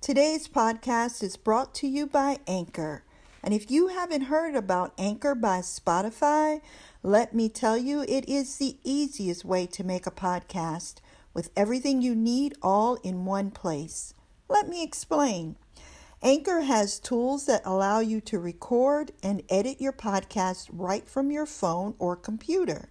Today's podcast is brought to you by Anchor. And if you haven't heard about Anchor by Spotify, let me tell you, it is the easiest way to make a podcast with everything you need all in one place. Let me explain. Anchor has tools that allow you to record and edit your podcast right from your phone or computer.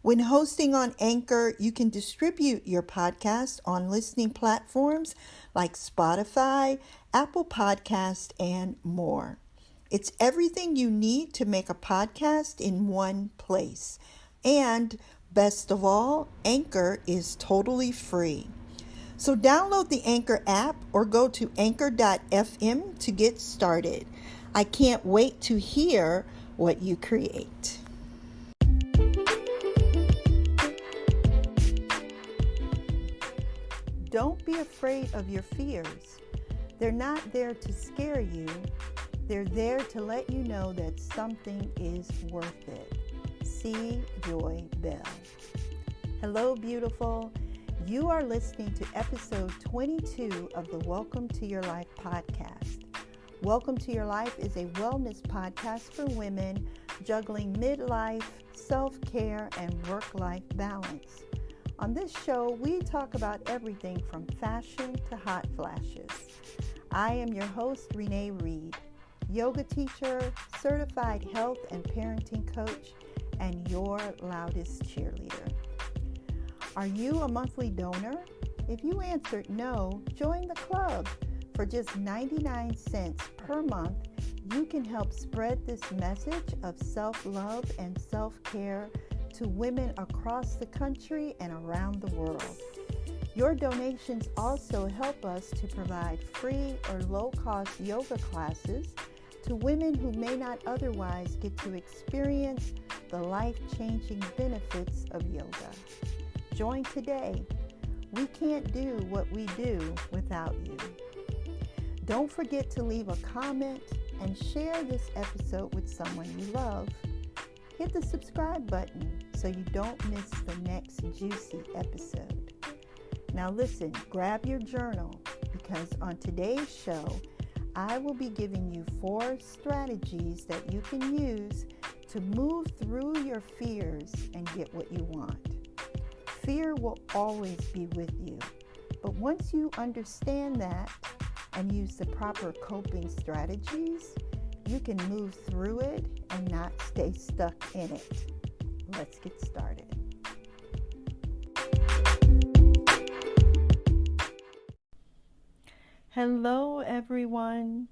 When hosting on Anchor, you can distribute your podcast on listening platforms like Spotify, Apple Podcast, and more. It's everything you need to make a podcast in one place. And best of all, Anchor is totally free. So download the Anchor app or go to anchor.fm to get started. I can't wait to hear what you create. Don't be afraid of your fears. They're not there to scare you. They're there to let you know that something is worth it. See Joy Bell. Hello, beautiful. You are listening to episode 22 of the Welcome to Your Life podcast. Welcome to Your Life is a wellness podcast for women juggling midlife, self-care, and work-life balance. On this show, we talk about everything from fashion to hot flashes. I am your host, Renee Reed, yoga teacher, certified health and parenting coach, and your loudest cheerleader. Are you a monthly donor? If you answered no, join the club. For just 99 cents per month, you can help spread this message of self-love and self-care to women across the country and around the world. Your donations also help us to provide free or low-cost yoga classes to women who may not otherwise get to experience the life-changing benefits of yoga. Join today. We can't do what we do without you. Don't forget to leave a comment and share this episode with someone you love. Hit the subscribe button so you don't miss the next juicy episode. Now listen, grab your journal because on today's show, I will be giving you 4 strategies that you can use to move through your fears and get what you want. Fear will always be with you, but once you understand that and use the proper coping strategies, you can move through it and not stay stuck in it. Let's get started. Hello, everyone.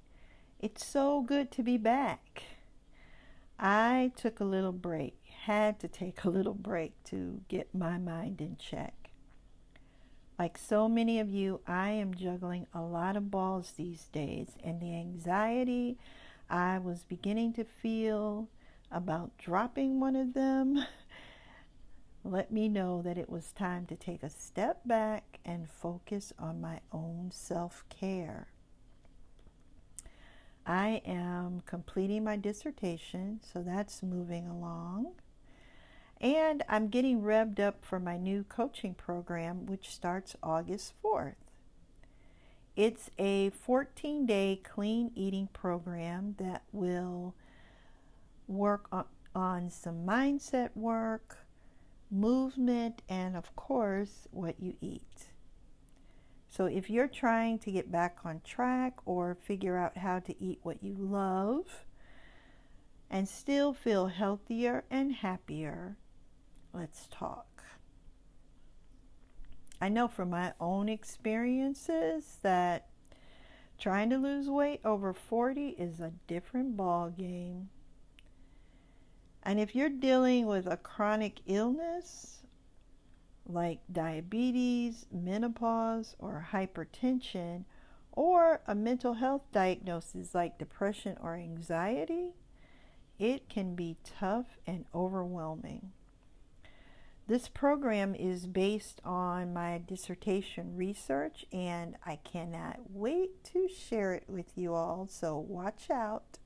It's so good to be back. I took a little break, had to take a little break to get my mind in check. Like so many of you, I am juggling a lot of balls these days, and the anxiety I was beginning to feel about dropping one of them let me know that it was time to take a step back and focus on my own self-care. I am completing my dissertation, so that's moving along. And I'm getting revved up for my new coaching program, which starts August 4th. It's a 14-day clean eating program that will work on some mindset work, movement, and of course, what you eat. So if you're trying to get back on track or figure out how to eat what you love and still feel healthier and happier, let's talk. I know from my own experiences that trying to lose weight over 40 is a different ball game. And if you're dealing with a chronic illness like diabetes, menopause, or hypertension, or a mental health diagnosis like depression or anxiety, it can be tough and overwhelming. This program is based on my dissertation research, and I cannot wait to share it with you all, so watch out.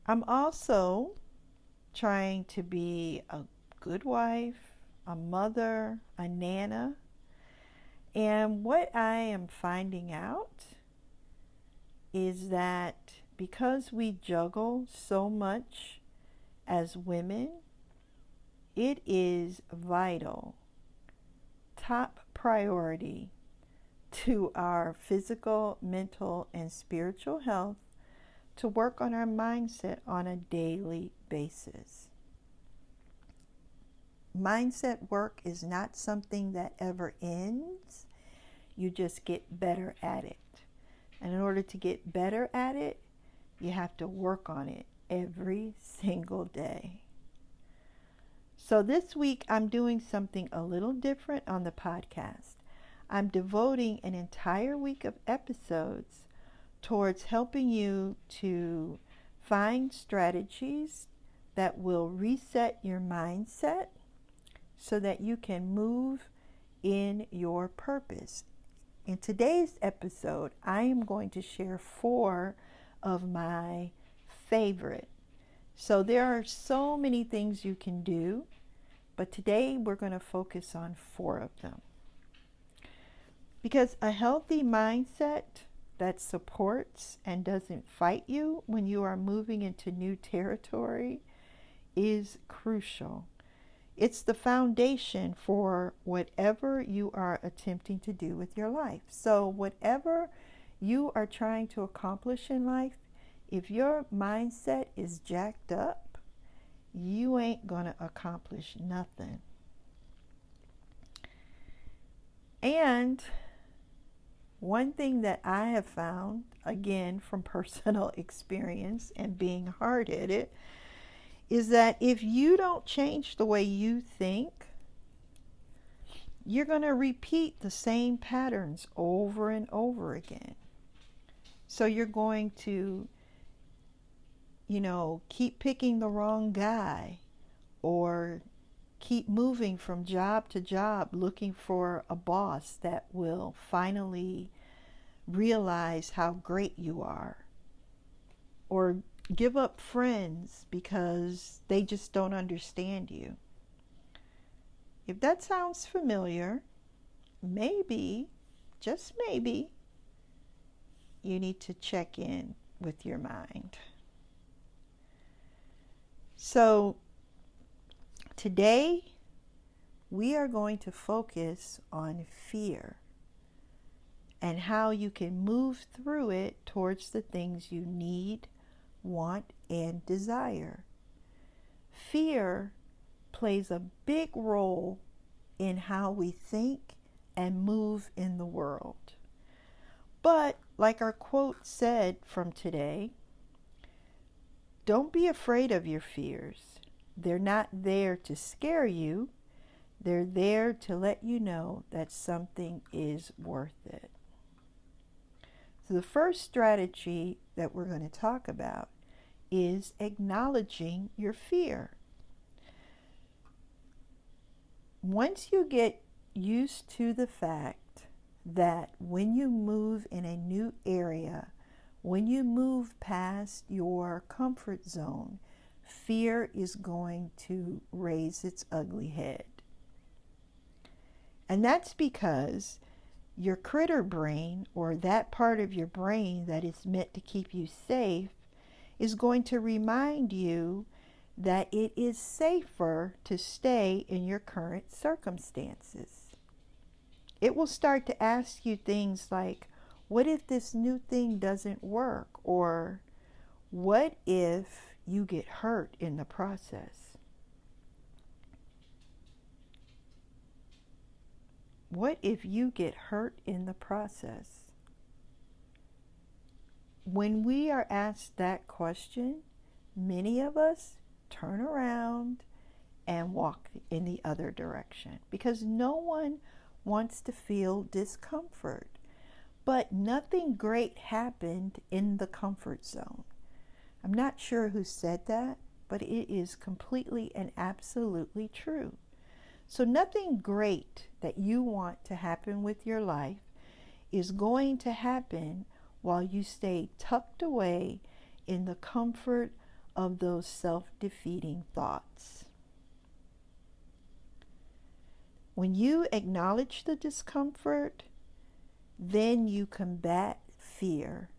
I'm also trying to be a good wife, a mother, a nana, And what I am finding out is that because we juggle so much as women, it is vital, top priority to our physical, mental, and spiritual health to work on our mindset on a daily basis. Mindset work is not something that ever ends. You just get better at it. And in order to get better at it, you have to work on it every single day. So this week, I'm doing something a little different on the podcast. I'm devoting an entire week of episodes towards helping you to find strategies that will reset your mindset so that you can move in your purpose. In today's episode, I am going to share 4 of my favorite. So there are so many things you can do, but today we're going to focus on 4 of them. Because a healthy mindset that supports and doesn't fight you when you are moving into new territory is crucial. It's the foundation for whatever you are attempting to do with your life. So whatever you are trying to accomplish in life, if your mindset is jacked up, you ain't going to accomplish nothing. And one thing that I have found, again from personal experience and being hard-headed, is that if you don't change the way you think, you're going to repeat the same patterns over and over again. So you're going to, keep picking the wrong guy, or keep moving from job to job looking for a boss that will finally realize how great you are, or give up friends because they just don't understand you. If that sounds familiar, maybe, just maybe, you need to check in with your mind. So today we are going to focus on fear and how you can move through it towards the things you need, want, and desire. Fear plays a big role in how we think and move in the world. But like our quote said from today, don't be afraid of your fears. They're not there to scare you. They're there to let you know that something is worth it. So the first strategy that we're going to talk about is acknowledging your fear. Once you get used to the fact that when you move in a new area, when you move past your comfort zone, fear is going to raise its ugly head. And that's because your critter brain, or that part of your brain that is meant to keep you safe, is going to remind you that it is safer to stay in your current circumstances. It will start to ask you things like, what if this new thing doesn't work? Or what if you get hurt in the process? What if you get hurt in the process? When we are asked that question, many of us turn around and walk in the other direction, because no one wants to feel discomfort. But nothing great happened in the comfort zone. I'm not sure who said that, but it is completely and absolutely true. So nothing great that you want to happen with your life is going to happen while you stay tucked away in the comfort of those self-defeating thoughts. When you acknowledge the discomfort, then you combat fear,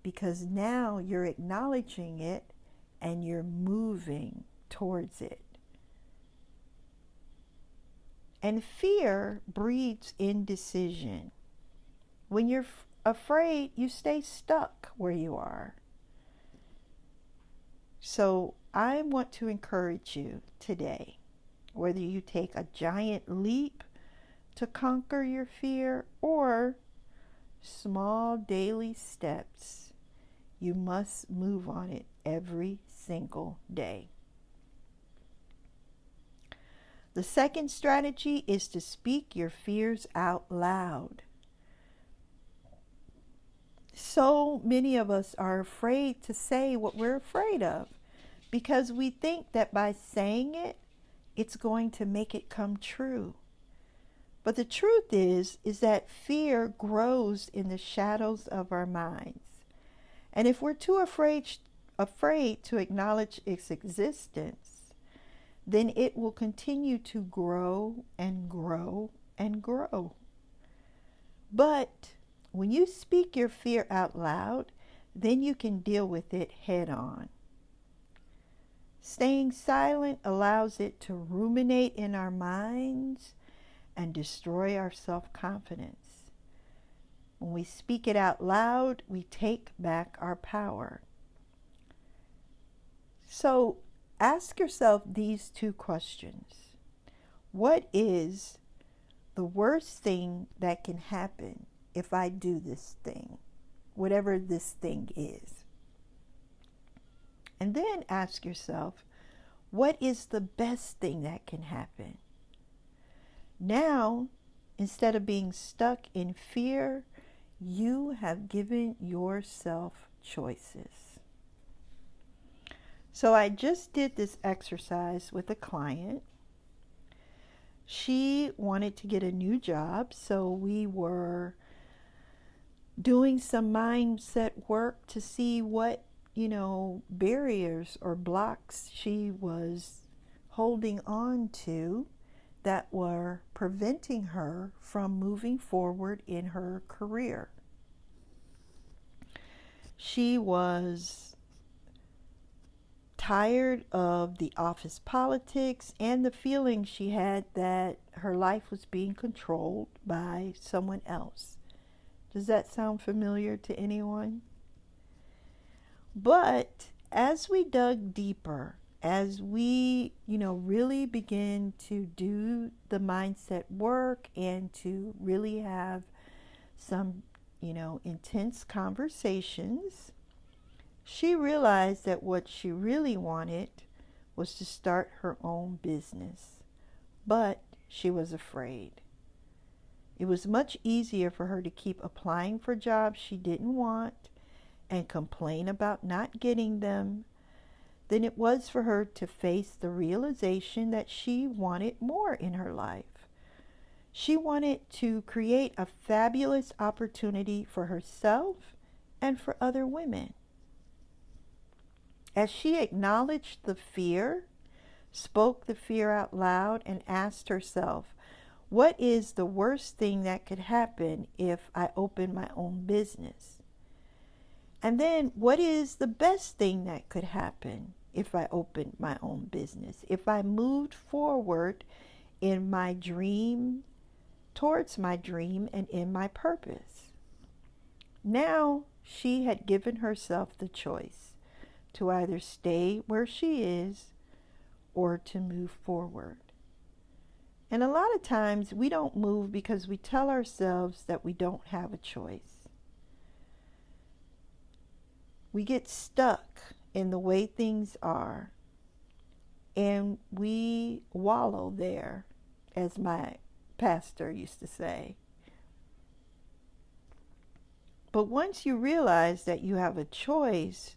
because now you're acknowledging it and you're moving towards it. And fear breeds indecision. When you're afraid, you stay stuck where you are. So I want to encourage you today, whether you take a giant leap to conquer your fear or small daily steps, you must move on it every single day. The second strategy is to speak your fears out loud. So many of us are afraid to say what we're afraid of because we think that by saying it, it's going to make it come true. But the truth is that fear grows in the shadows of our minds. And if we're too afraid to acknowledge its existence, then it will continue to grow and grow and grow. But when you speak your fear out loud, then you can deal with it head on. Staying silent allows it to ruminate in our minds and destroy our self-confidence. When we speak it out loud, we take back our power. So ask yourself these two questions. What is the worst thing that can happen if I do this thing, whatever this thing is? And then ask yourself, what is the best thing that can happen? Now, instead of being stuck in fear, you have given yourself choices. So I just did this exercise with a client. She wanted to get a new job, so we were doing some mindset work to see what, barriers or blocks she was holding on to that were preventing her from moving forward in her career. She was tired of the office politics and the feeling she had that her life was being controlled by someone else. Does that sound familiar to anyone? But as we dug deeper, as we, really begin to do the mindset work and to really have some, intense conversations, she realized that what she really wanted was to start her own business. But she was afraid. It was much easier for her to keep applying for jobs she didn't want and complain about not getting them than it was for her to face the realization that she wanted more in her life. She wanted to create a fabulous opportunity for herself and for other women. As she acknowledged the fear, spoke the fear out loud, and asked herself, what is the worst thing that could happen if I open my own business? And then, what is the best thing that could happen if I opened my own business? If I moved forward in my dream, towards my dream, and in my purpose? Now, she had given herself the choice to either stay where she is or to move forward. And a lot of times we don't move because we tell ourselves that we don't have a choice. We get stuck in the way things are, and we wallow there, as my pastor used to say. But once you realize that you have a choice,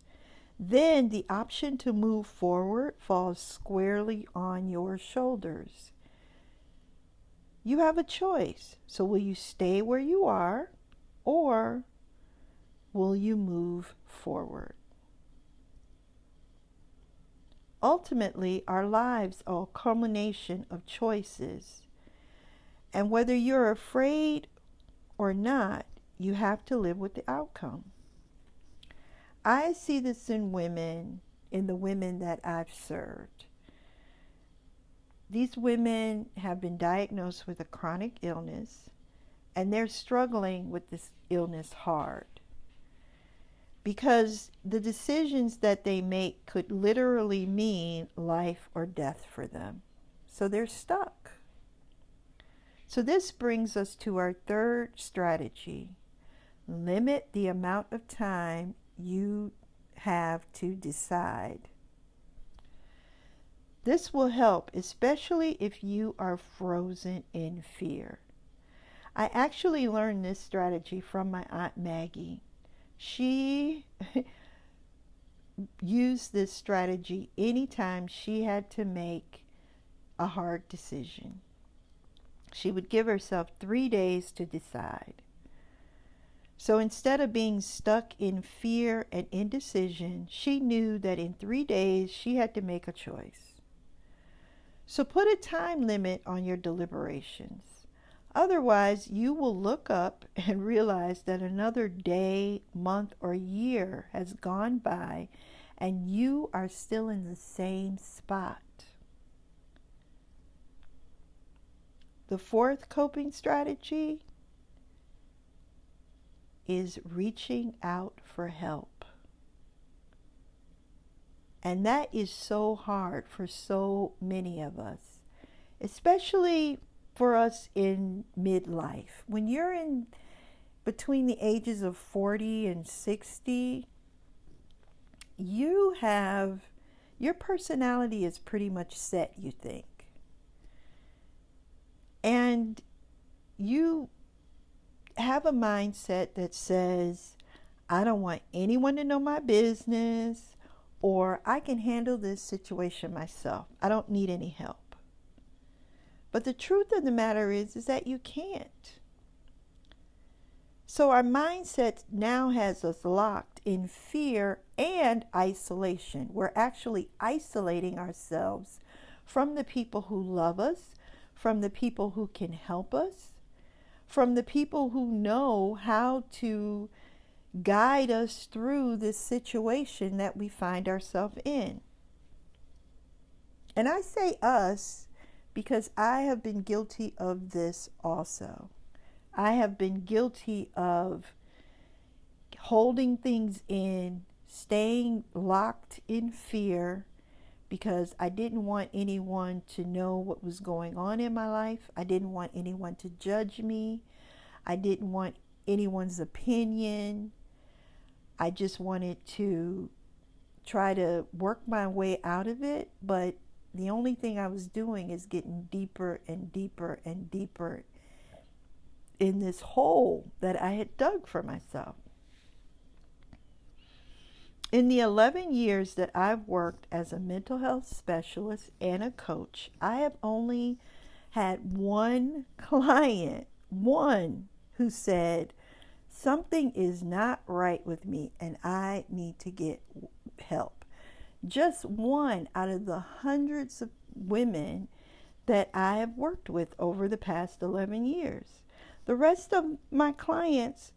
then the option to move forward falls squarely on your shoulders. You have a choice. So will you stay where you are, or will you move forward? Ultimately, our lives are a culmination of choices, And whether you're afraid or not, you have to live with the outcome. I see this in the women that I've served. These women have been diagnosed with a chronic illness, and they're struggling with this illness hard, because the decisions that they make could literally mean life or death for them. So they're stuck. So this brings us to our third strategy. Limit the amount of time you have to decide. This will help, especially if you are frozen in fear. I actually learned this strategy from my Aunt Maggie. She used this strategy anytime she had to make a hard decision. She would give herself 3 days to decide. So instead of being stuck in fear and indecision, she knew that in 3 days she had to make a choice. So put a time limit on your deliberations. Otherwise, you will look up and realize that another day, month, or year has gone by and you are still in the same spot. The fourth coping strategy is reaching out for help. And that is so hard for so many of us, especially for us in midlife. When you're in between the ages of 40 and 60, your personality is pretty much set, you think. And you have a mindset that says, I don't want anyone to know my business, or I can handle this situation myself. I don't need any help. But the truth of the matter is that you can't. So our mindset now has us locked in fear and isolation. We're actually isolating ourselves from the people who love us, from the people who can help us, from the people who know how to guide us through this situation that we find ourselves in. And I say us because I have been guilty of this also. I have been guilty of holding things in, staying locked in fear, because I didn't want anyone to know what was going on in my life. I didn't want anyone to judge me. I didn't want anyone's opinion. I just wanted to try to work my way out of it, but the only thing I was doing is getting deeper and deeper and deeper in this hole that I had dug for myself. In the 11 years that I've worked as a mental health specialist and a coach, I have only had one client, one, who said, something is not right with me and I need to get help. Just one out of the hundreds of women that I have worked with over the past 11 years. The rest of my clients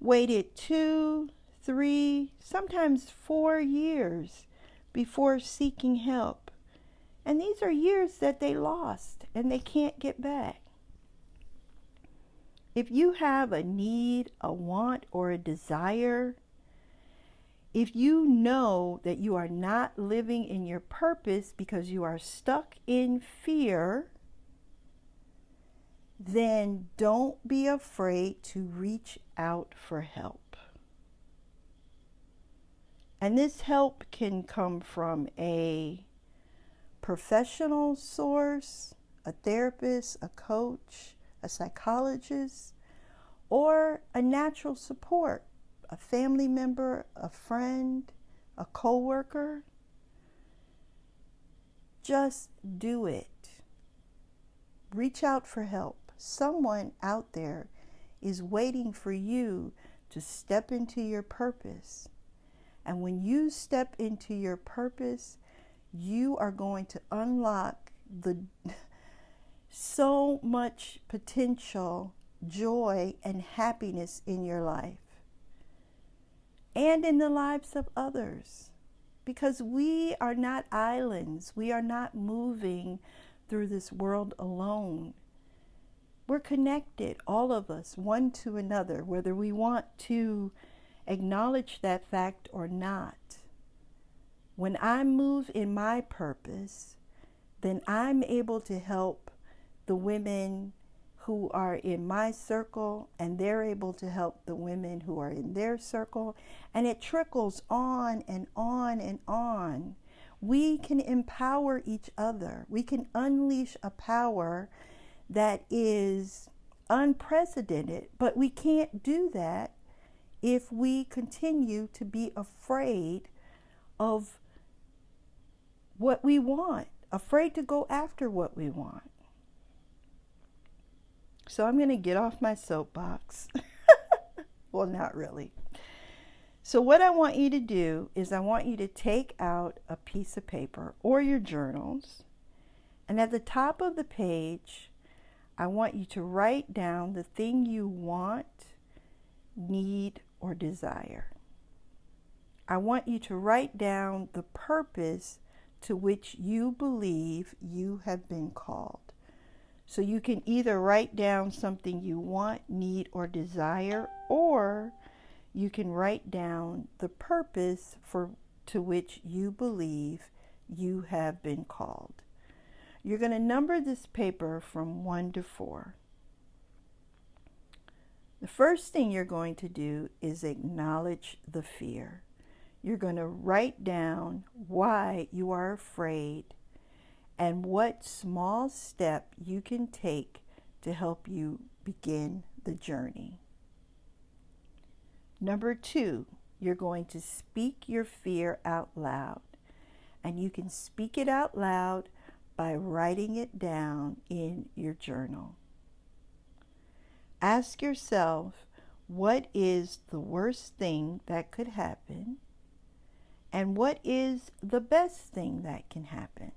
waited 2, 3, sometimes 4 years before seeking help. And these are years that they lost and they can't get back. If you have a need, a want, or a desire, if you know that you are not living in your purpose because you are stuck in fear, then don't be afraid to reach out for help. And this help can come from a professional source, a therapist, a coach, a psychologist, or a natural support. A family member, a friend, a coworker. Just do it. Reach out for help. Someone out there is waiting for you to step into your purpose. And when you step into your purpose, you are going to unlock so much potential joy and happiness in your life and in the lives of others, because we are not islands. We are not moving through this world alone. We're connected, all of us, one to another, whether we want to acknowledge that fact or not. When I move in my purpose, then I'm able to help the women who are in my circle, and they're able to help the women who are in their circle, and it trickles on and on and on. We can empower each other. We can unleash a power that is unprecedented, but we can't do that if we continue to be afraid of what we want, afraid to go after what we want. So I'm going to get off my soapbox. Well, not really. So what I want you to do is I want you to take out a piece of paper or your journals, and at the top of the page, I want you to write down the thing you want, need, or desire. I want you to write down the purpose to which you believe you have been called. So you can either write down something you want, need, or desire, or you can write down the purpose to which you believe you have been called. You're going to number this paper from 1 to 4. The first thing you're going to do is acknowledge the fear. You're going to write down why you are afraid and what small step you can take to help you begin the journey. Number 2, you're going to speak your fear out loud. And you can speak it out loud by writing it down in your journal. Ask yourself, what is the worst thing that could happen? And what is the best thing that can happen?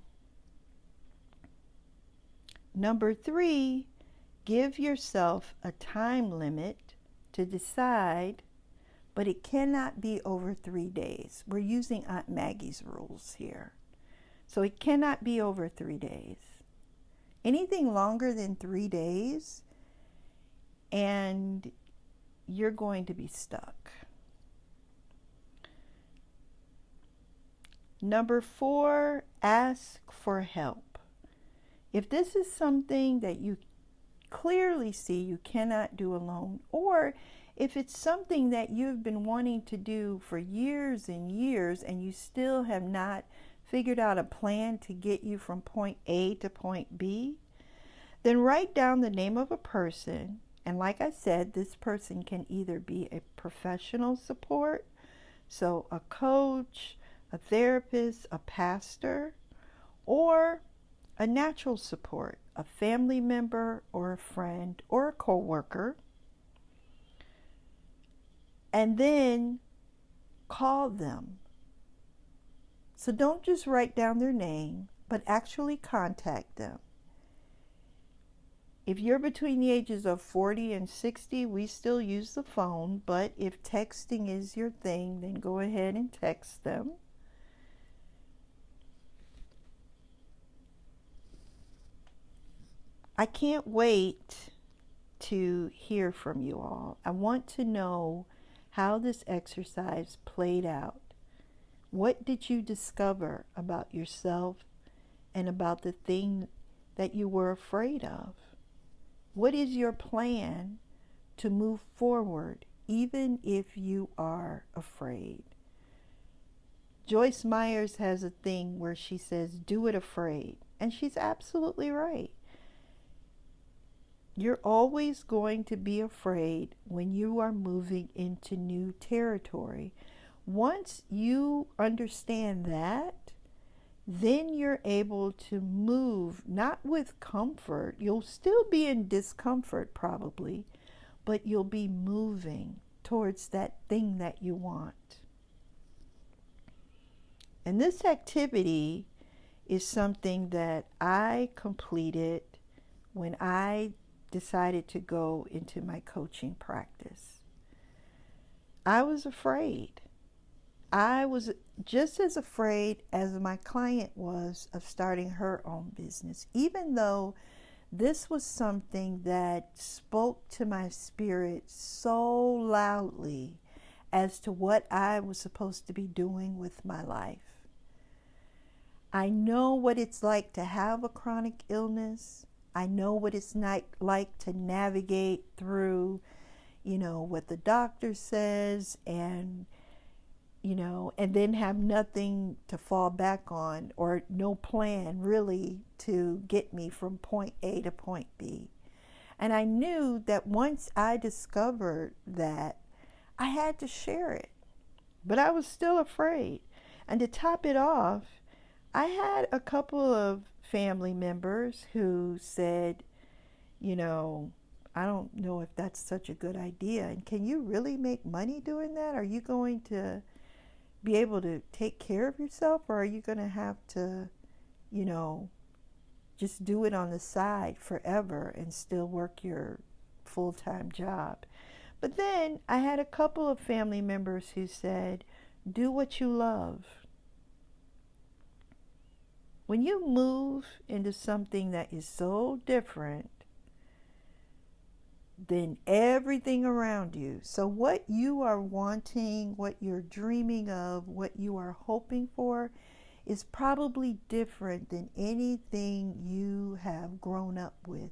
Number 3, give yourself a time limit to decide, but it cannot be over 3 days. We're using Aunt Maggie's rules here. So it cannot be over 3 days. Anything longer than 3 days, and you're going to be stuck. Number 4, ask for help. If this is something that you clearly see you cannot do alone, or if it's something that you've been wanting to do for years and years and you still have not figured out a plan to get you from point A to point B, then write down the name of a person. And like I said, this person can either be a professional support, so a coach, a therapist, a pastor, or a natural support, a family member or a friend or a coworker. And then call them. So don't just write down their name, but actually contact them. If you're between the ages of 40 and 60, we still use the phone, but if texting is your thing, then go ahead and text them. I can't wait to hear from you all. I want to know how this exercise played out. What did you discover about yourself and about the thing that you were afraid of? What is your plan to move forward, even if you are afraid? Joyce Myers has a thing where she says, do it afraid. And she's absolutely right. You're always going to be afraid when you are moving into new territory. Once you understand that, then you're able to move, not with comfort. You'll still be in discomfort probably, but you'll be moving towards that thing that you want. And this activity is something that I completed when I decided to go into my coaching practice. I was afraid. I was just as afraid as my client was of starting her own business, even though this was something that spoke to my spirit so loudly as to what I was supposed to be doing with my life. I know what it's like to have a chronic illness. I know what it's like to navigate through, what the doctor says and then have nothing to fall back on or no plan really to get me from point A to point B. And I knew that once I discovered that, I had to share it. But I was still afraid. And to top it off, I had a couple of family members who said, I don't know if that's such a good idea. And can you really make money doing that? Are you going to be able to take care of yourself, or are you going to have to, just do it on the side forever and still work your full-time job? But then I had a couple of family members who said, do what you love. When you move into something that is so different than everything around you, so what you are wanting, what you're dreaming of, what you are hoping for is probably different than anything you have grown up with.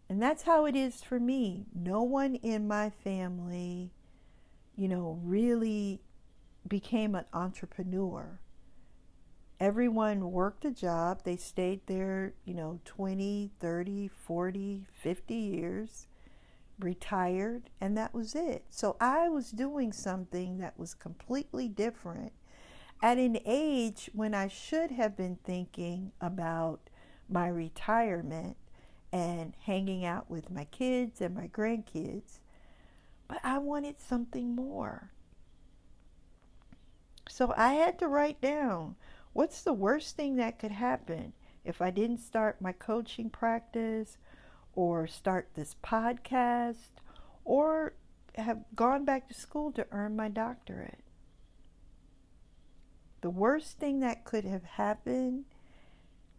And that's how it is for me. No one in my family, really became an entrepreneur. Everyone worked a job. They stayed there, 20, 30, 40, 50 years, retired, and that was it. So I was doing something that was completely different at an age when I should have been thinking about my retirement and hanging out with my kids and my grandkids. But I wanted something more. So I had to write down, what's the worst thing that could happen if I didn't start my coaching practice or start this podcast or have gone back to school to earn my doctorate? The worst thing that could have happened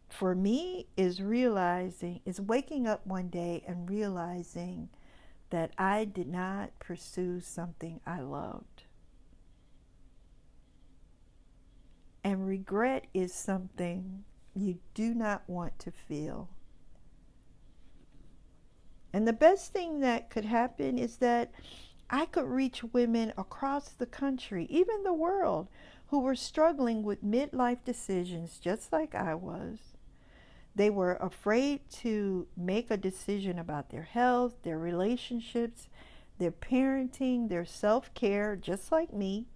for me is waking up one day and realizing that I did not pursue something I loved. And regret is something you do not want to feel. And the best thing that could happen is that I could reach women across the country, even the world, who were struggling with midlife decisions just like I was. They were afraid to make a decision about their health, their relationships, their parenting, their self-care, just like me.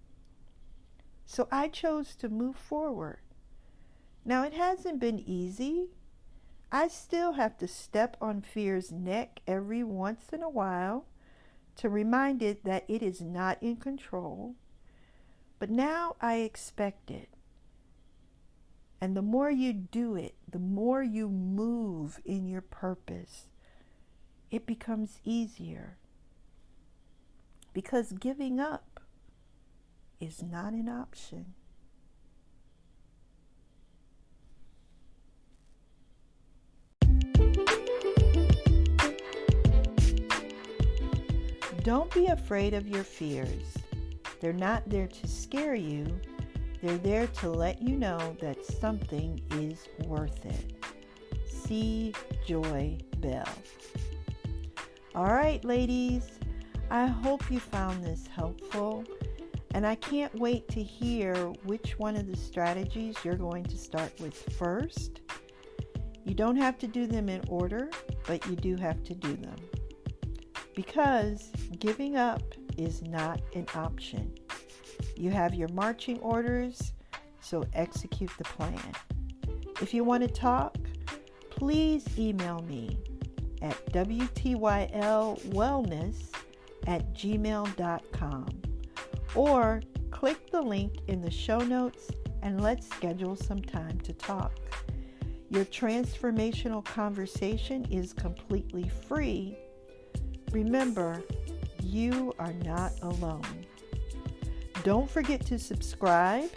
So I chose to move forward. Now, it hasn't been easy. I still have to step on fear's neck every once in a while to remind it that it is not in control. But now I expect it. And the more you do it, the more you move in your purpose, it becomes easier. Because giving up is not an option. Don't be afraid of your fears. They're not there to scare you. They're there to let you know that something is worth it. C. Joy Bell. All right, ladies, I hope you found this helpful, and I can't wait to hear which one of the strategies you're going to start with first. You don't have to do them in order, but you do have to do them, because giving up is not an option. You have your marching orders, so execute the plan. If you want to talk, please email me at wtylwellness@gmail.com or click the link in the show notes and let's schedule some time to talk. Your transformational conversation is completely free. Remember, you are not alone. Don't forget to subscribe.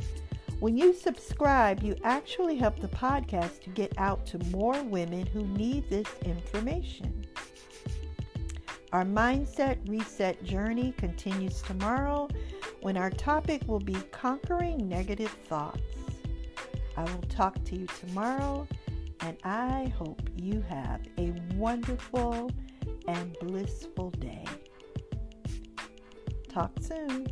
When you subscribe, you actually help the podcast to get out to more women who need this information. Our Mindset Reset journey continues tomorrow when our topic will be conquering negative thoughts. I will talk to you tomorrow, and I hope you have a wonderful and blissful day. Talk soon.